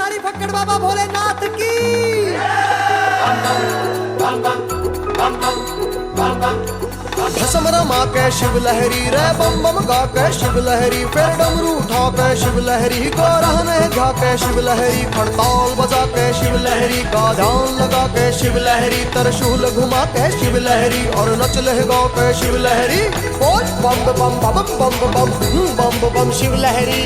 नारी फक्कड़ बाबा भोलेनाथ की। भस्म रमा के शिव लहरी रे बम बम गा के शिव लहरी, फिर डमरू उठा के शिव लहरी, गोरहने गा के शिव लहरी, खड़ताल बजा के शिव लहरी, का ध्यान लगा के शिव लहरी, त्रिशूल घुमा के शिव लहरी, और नच लहगा के शिव लहरी। बोल बम बम बम बम बम बम बम शिव लहरी।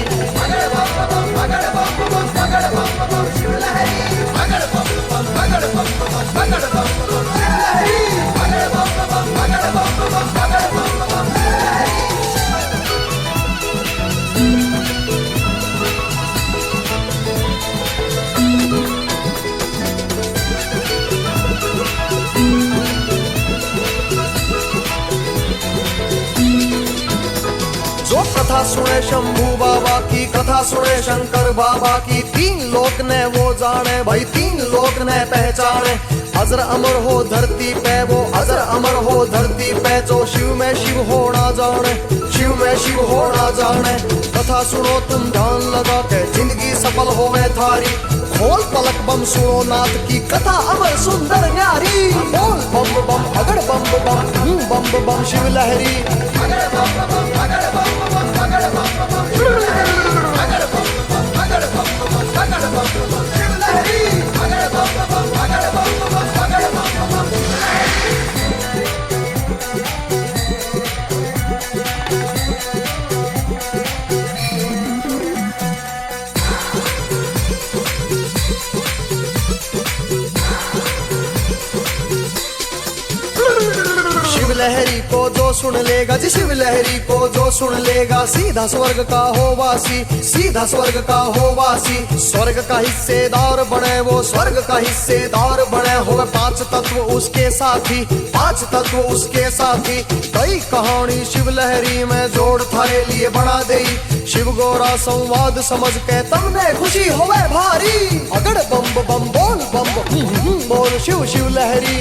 जो कथा सुने शंभू बाबा की, कथा सुने शंकर बाबा की, तीन लोक ने वो जाने भाई, तीन लोक ने पहचाने। अजर अमर हो धरती पे वो, अजर अमर हो धरती पे, जो शिव में शिव हो ना जाने, शिव में शिव हो ना जाने। कथा सुनो तुम ध्यान लगा के, जिंदगी सफल होवे थारी, खोल पलक बम सुनो नाथ की कथा अमर सुंदर न्यारी। बोल बम बम अगड़ बम बम बम बम शिव लहरी। शिव लहरी को जो सुन लेगा जी, शिव लहरी को जो सुन लेगा, सीधा स्वर्ग का हो वासी, सीधा स्वर्ग का हो वासी। स्वर्ग का हिस्सेदार बने वो, स्वर्ग का हिस्सेदार बने हो, पांच तत्व उसके साथी, पांच तत्व उसके साथी। कई कहानी शिव लहरी में जोड़ थारे लिए बना दे, शिव गोरा संवाद समझ के तुमने खुशी होवे भारी। अगड़ बम बम बोल बम बोल शिव शिव लहरी।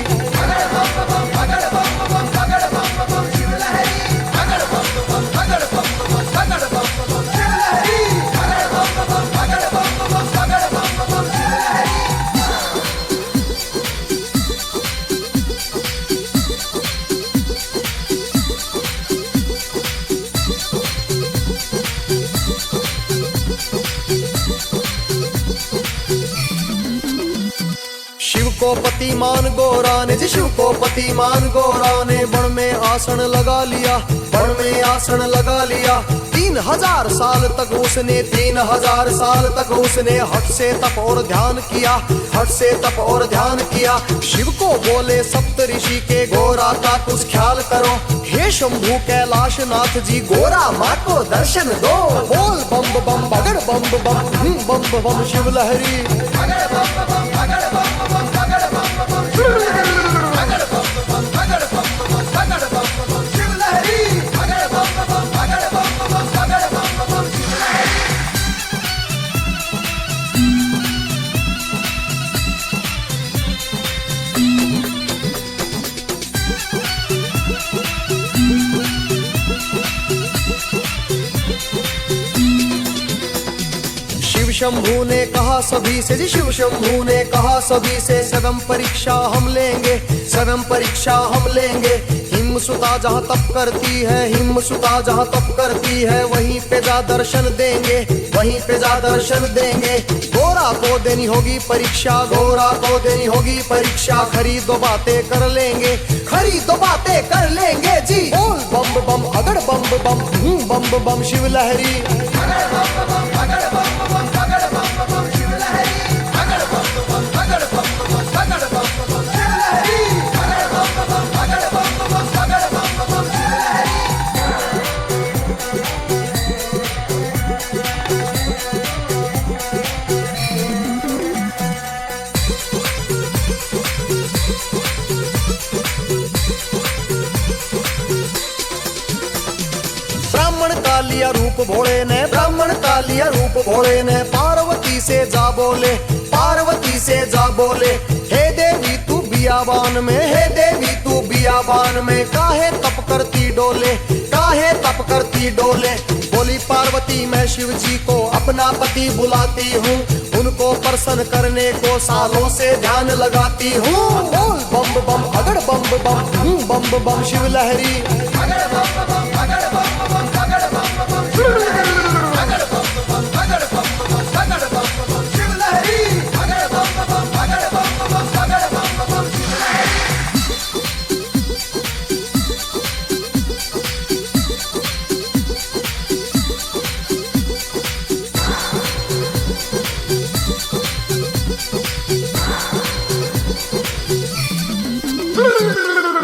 शिव को पति मान गोरा ने जी, शिव को पति मान गोरा ने, बन में आसन लगा लिया, बन में आसन लगा लिया। 3000 साल तक उसने, 3000 साल तक उसने हट से तप और ध्यान किया, हट से तप और ध्यान किया। शिव को बोले सप्त ऋषि के, गोरा का कुछ ख्याल करो, हे शंभू कैलाश नाथ जी, गोरा माँ को दर्शन दो। बोल बम बम बगड़ बम बम बम शिव लहरी। शिव शंभू ने कहा सभी से जी, शिव शंभू ने कहा सभी से, स्वयं परीक्षा हम लेंगे, स्वयं परीक्षा हम लेंगे। हिम सुता जहाँ तप करती है, हिम सुता जहाँ तप करती है, वहीं पे जा दर्शन देंगे, वहीं पे जा दर्शन देंगे। गोरा को देनी होगी परीक्षा, गोरा को देनी होगी परीक्षा, खरी दो बातें कर लेंगे, खरी दो बातें कर लेंगे जी। बोल बम बम अगड़ बम बम शिव लहरी। ब्राह्मण का लिया रूप भोले ने, ब्राह्मण का लिया रूप भोले ने, पार्वती से जा बोले, पार्वती से जा बोले, हे देवी तू बियाबान में, हे देवी तू बियाबान में, काहे तप करती डोले, काहे तप करती डोले। बोली पार्वती मैं शिव जी को अपना पति बुलाती हूँ, उनको प्रसन्न करने को सालों से ध्यान लगाती हूँ। बोल बम बम अगड़ बम बम बम बम शिव लहरी।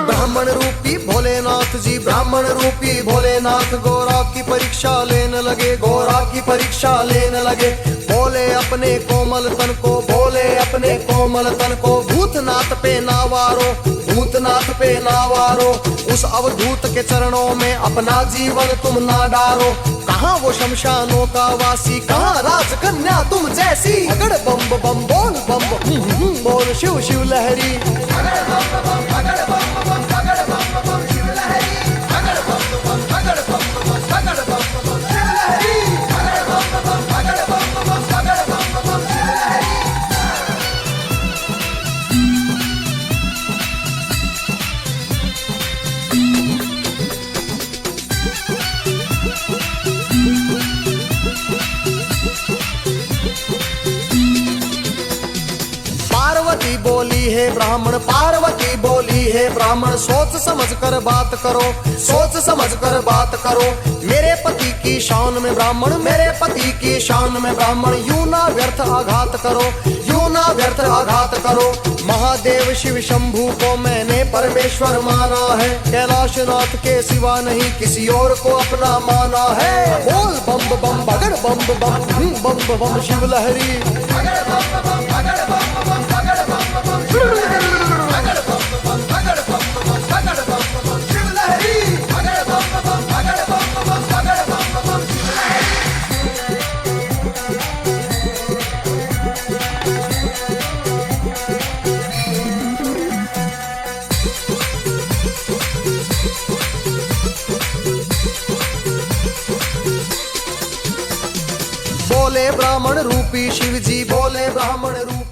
ब्राह्मण रूपी भोलेनाथ जी, ब्राह्मण रूपी भोलेनाथ गोरा की परीक्षा लेने लगे, गोरा की परीक्षा लेने लगे। बोले अपने कोमल तन को, बोले अपने कोमल तन को, भूतनाथ पे नावारो, भूतनाथ पे नावारो। उस अवधूत के चरणों में अपना जीवन तुम ना डारो। कहाँ वो शमशानों का वासी, कहाँ राजकन्या तुम जैसी। अगड़ बम बम बोल बम बोल शिव शिव लहरी। पार्वती बोली है ब्राह्मण, पार्वती बोली है ब्राह्मण, सोच समझ कर बात करो, सोच समझ कर बात करो। मेरे पति की शान में ब्राह्मण, मेरे पति की शान में ब्राह्मण, यूं ना व्यर्थ आघात करो, यूं ना व्यर्थ आघात करो। महादेव शिव शंभू को मैंने परमेश्वर माना है, कैलाशनाथ के सिवा नहीं किसी और को अपना माना है। बोल बम बम बगड़ बम बम बम शिव लहरी। बोले ब्राह्मण रूपी शिव जी, बोले ब्राह्मण रूपी